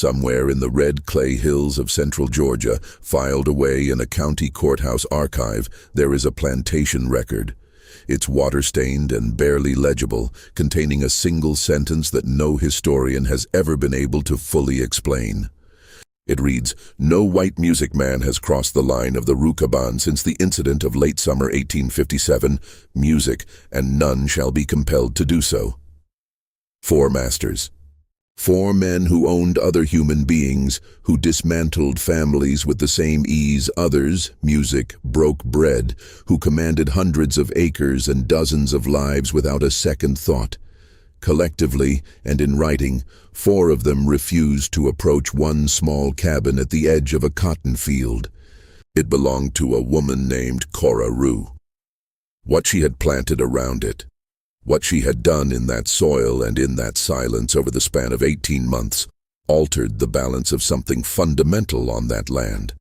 Somewhere in the red clay hills of central Georgia, filed away in a county courthouse archive, there is a plantation record. It's water-stained and barely legible, containing a single sentence that no historian has ever been able to fully explain. It reads, "No white music man has crossed the line of the Rue-Caban since the incident of late summer 1857, music, and none shall be compelled to do so." 4 masters. 4 men who owned other human beings, who dismantled families with the same ease others, music, broke bread, who commanded hundreds of acres and dozens of lives without a second thought. Collectively, and in writing, 4 of them refused to approach one small cabin at the edge of a cotton field. It belonged to a woman named Cora Rue. What she had planted around it, what she had done in that soil and in that silence over the span of 18 months, altered the balance of something fundamental on that land.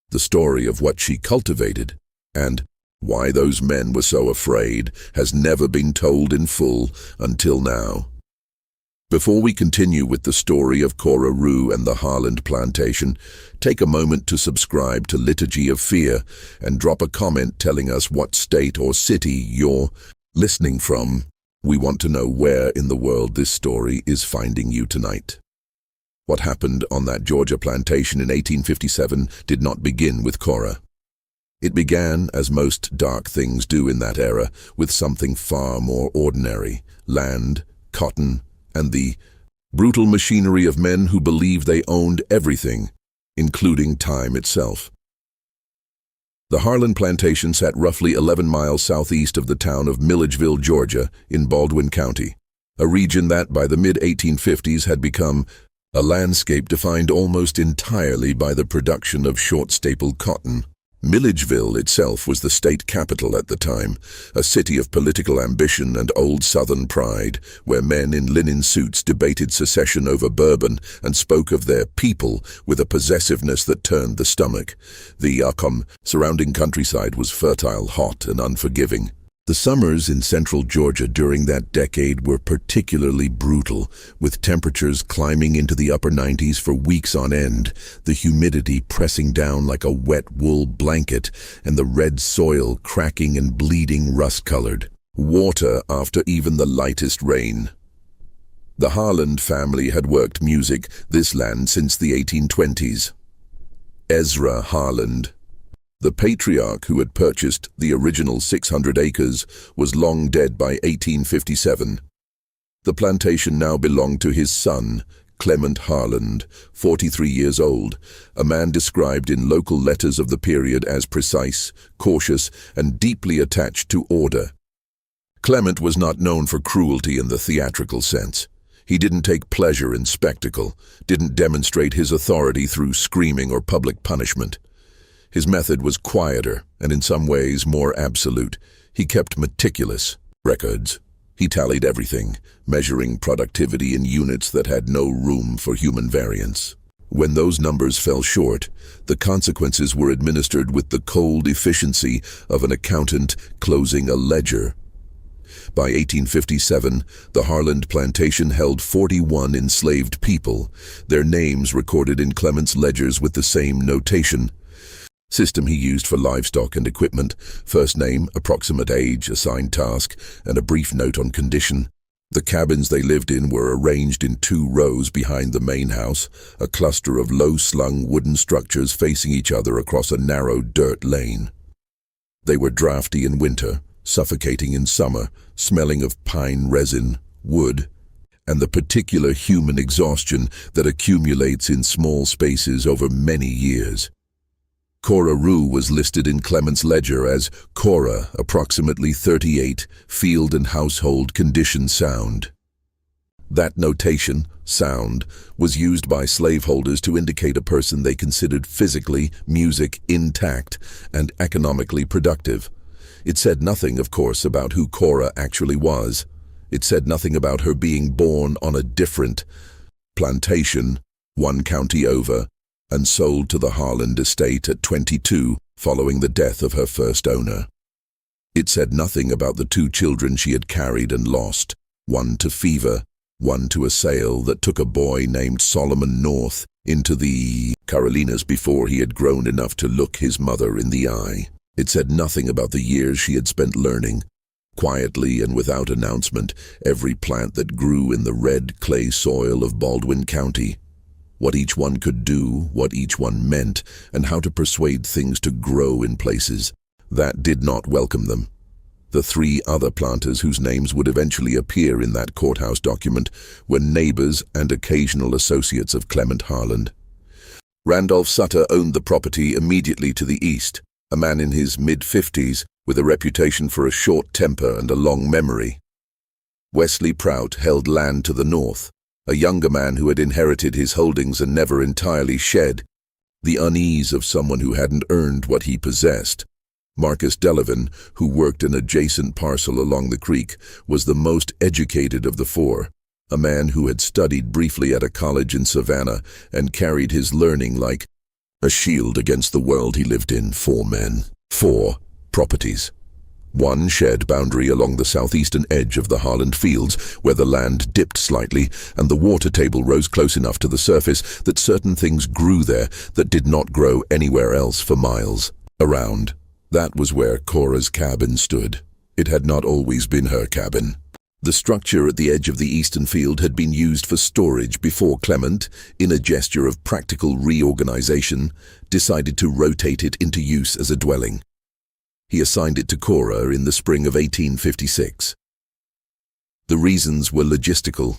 The story of what she cultivated, and why those men were so afraid, has never been told in full until now. Before we continue with the story of Cora Rue and the Harland plantation, take a moment to subscribe to Liturgy of Fear and drop a comment telling us what state or city you're listening from. We want to know where in the world this story is finding you tonight. What happened on that Georgia plantation in 1857 did not begin with Cora. It began, as most dark things do in that era, with something far more ordinary: land, cotton, and the brutal machinery of men who believed they owned everything, including time itself. The Harland plantation sat roughly 11 miles southeast of the town of Milledgeville, Georgia, in Baldwin County, a region that by the mid-1850s had become a landscape defined almost entirely by the production of short-staple cotton. Milledgeville itself was the state capital at the time, a city of political ambition and old Southern pride, where men in linen suits debated secession over bourbon and spoke of their people with a possessiveness that turned the stomach. The surrounding countryside was fertile, hot, and unforgiving. The summers in central Georgia during that decade were particularly brutal, with temperatures climbing into the upper 90s for weeks on end, the humidity pressing down like a wet wool blanket, and the red soil cracking and bleeding rust-colored. Water after even the lightest rain. The Harland family had worked music this land since the 1820s. Ezra Harland, the patriarch who had purchased the original 600 acres, was long dead by 1857. The plantation now belonged to his son, Clement Harland, 43 years old, a man described in local letters of the period as precise, cautious, and deeply attached to order. Clement was not known for cruelty in the theatrical sense. He didn't take pleasure in spectacle, didn't demonstrate his authority through screaming or public punishment. His method was quieter and in some ways more absolute. He kept meticulous records. He tallied everything, measuring productivity in units that had no room for human variance. When those numbers fell short, the consequences were administered with the cold efficiency of an accountant closing a ledger. By 1857, the Harland plantation held 41 enslaved people, their names recorded in Clement's ledgers with the same notation. System he used for livestock and equipment: first name, approximate age, assigned task, and a brief note on condition. The cabins they lived in were arranged in 2 rows behind the main house, a cluster of low-slung wooden structures facing each other across a narrow dirt lane. They were drafty in winter, suffocating in summer, smelling of pine resin, wood, and the particular human exhaustion that accumulates in small spaces over many years. Cora Rue was listed in Clement's ledger as Cora, approximately 38, field and household condition sound. That notation, sound, was used by slaveholders to indicate a person they considered physically, music, intact, and economically productive. It said nothing, of course, about who Cora actually was. It said nothing about her being born on a different plantation, 1 county over, and sold to the Harland estate at 22 following the death of her first owner. It said nothing about the 2 children she had carried and lost, one to fever, one to a sail that took a boy named Solomon north into the Carolinas before he had grown enough to look his mother in the eye. It said nothing about the years she had spent learning. Quietly and without announcement, every plant that grew in the red clay soil of Baldwin County. What each one could do, what each one meant, and how to persuade things to grow in places that did not welcome them. The three other planters whose names would eventually appear in that courthouse document were neighbors and occasional associates of Clement Harland. Randolph Sutter owned the property immediately to the east, a man in his mid-50s with a reputation for a short temper and a long memory. Wesley Prout held land to the north, a younger man who had inherited his holdings and never entirely shed, the unease of someone who hadn't earned what he possessed. Marcus Delavan, who worked an adjacent parcel along the creek, was the most educated of the four, a man who had studied briefly at a college in Savannah and carried his learning like a shield against the world he lived in. 4 men, 4 properties. 1 shared boundary along the southeastern edge of the Harland Fields, where the land dipped slightly and the water table rose close enough to the surface that certain things grew there that did not grow anywhere else for miles around. That was where Cora's cabin stood. It had not always been her cabin. The structure at the edge of the eastern field had been used for storage before Clement, in a gesture of practical reorganization, decided to rotate it into use as a dwelling. He assigned it to Cora in the spring of 1856. The reasons were logistical.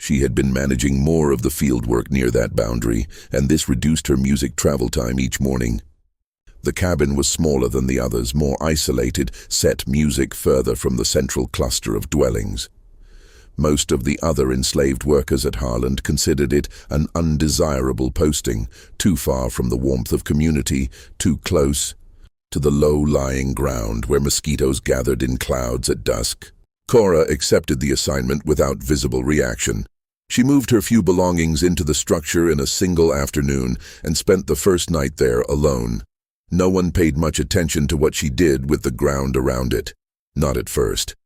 She had been managing more of the field work near that boundary, and this reduced her music travel time each morning. The cabin was smaller than the others, more isolated, set music further from the central cluster of dwellings. Most of the other enslaved workers at Harland considered it an undesirable posting, too far from the warmth of community, too close to the low-lying ground where mosquitoes gathered in clouds at dusk. Cora accepted the assignment without visible reaction. She moved her few belongings into the structure in a single afternoon and spent the first night there alone. No one paid much attention to what she did with the ground around it. Not at first.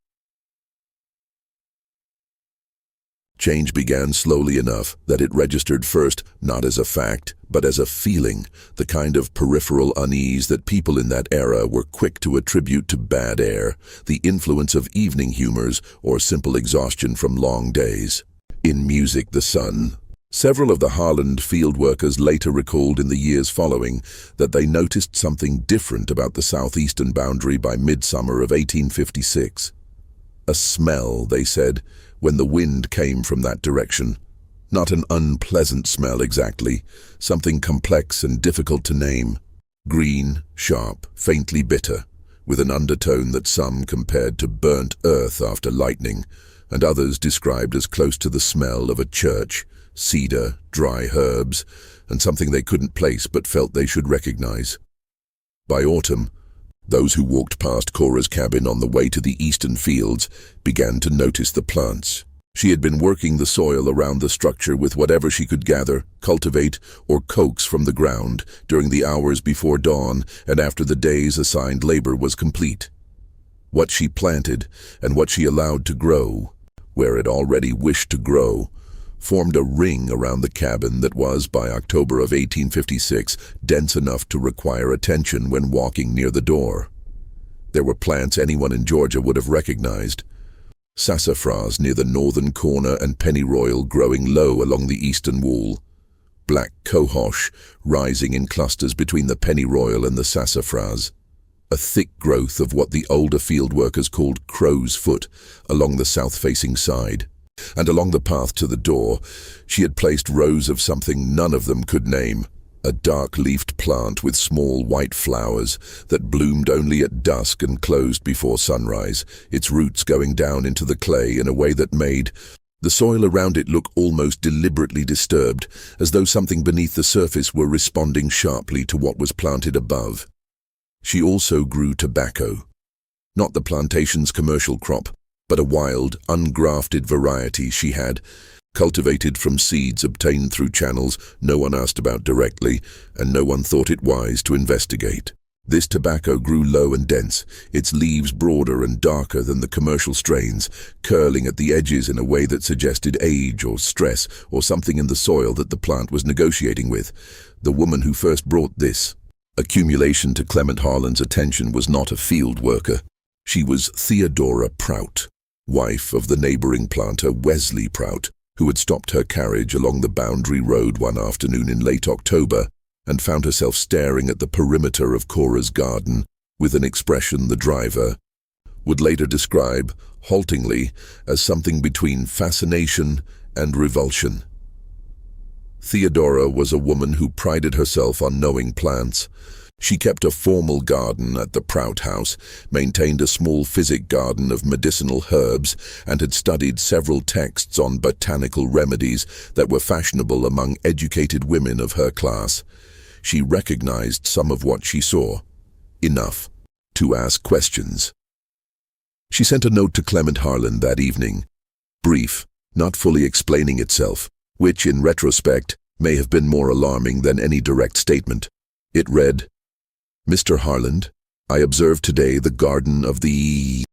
Change began slowly enough that it registered first not as a fact, but as a feeling, the kind of peripheral unease that people in that era were quick to attribute to bad air, the influence of evening humors, or simple exhaustion from long days. In music, the sun. Several of the Harland field workers later recalled in the years following that they noticed something different about the southeastern boundary by midsummer of 1856. A smell, they said, when the wind came from that direction. Not an unpleasant smell exactly, something complex and difficult to name. Green, sharp, faintly bitter, with an undertone that some compared to burnt earth after lightning, and others described as close to the smell of a church, cedar, dry herbs, and something they couldn't place but felt they should recognize. By autumn, those who walked past Cora's cabin on the way to the eastern fields began to notice the plants. She had been working the soil around the structure with whatever she could gather, cultivate, or coax from the ground during the hours before dawn and after the day's assigned labor was complete. What she planted and what she allowed to grow, where it already wished to grow, formed a ring around the cabin that was, by October of 1856, dense enough to require attention when walking near the door. There were plants anyone in Georgia would have recognized. Sassafras near the northern corner and pennyroyal growing low along the eastern wall. Black cohosh rising in clusters between the pennyroyal and the sassafras. A thick growth of what the older field workers called crow's foot along the south-facing side. And along the path to the door, she had placed rows of something none of them could name, a dark-leafed plant with small white flowers that bloomed only at dusk and closed before sunrise, its roots going down into the clay in a way that made the soil around it look almost deliberately disturbed, as though something beneath the surface were responding sharply to what was planted above. She also grew tobacco, not the plantation's commercial crop, but a wild, ungrafted variety she had, cultivated from seeds obtained through channels no one asked about directly, and no one thought it wise to investigate. This tobacco grew low and dense, its leaves broader and darker than the commercial strains, curling at the edges in a way that suggested age or stress or something in the soil that the plant was negotiating with. The woman who first brought this accumulation to Clement Harlan's attention was not a field worker. She was Theodora Prout, wife of the neighboring planter Wesley Prout, who had stopped her carriage along the boundary road one afternoon in late October and found herself staring at the perimeter of Cora's garden with an expression the driver would later describe, haltingly, as something between fascination and revulsion. Theodora was a woman who prided herself on knowing plants. She kept a formal garden at the Prout house, maintained a small physic garden of medicinal herbs, and had studied several texts on botanical remedies that were fashionable among educated women of her class. She recognized some of what she saw, enough to ask questions. She sent a note to Clement Harlan that evening, brief, not fully explaining itself, which, in retrospect, may have been more alarming than any direct statement. It read, "Mr. Harlan, I observed today the garden of the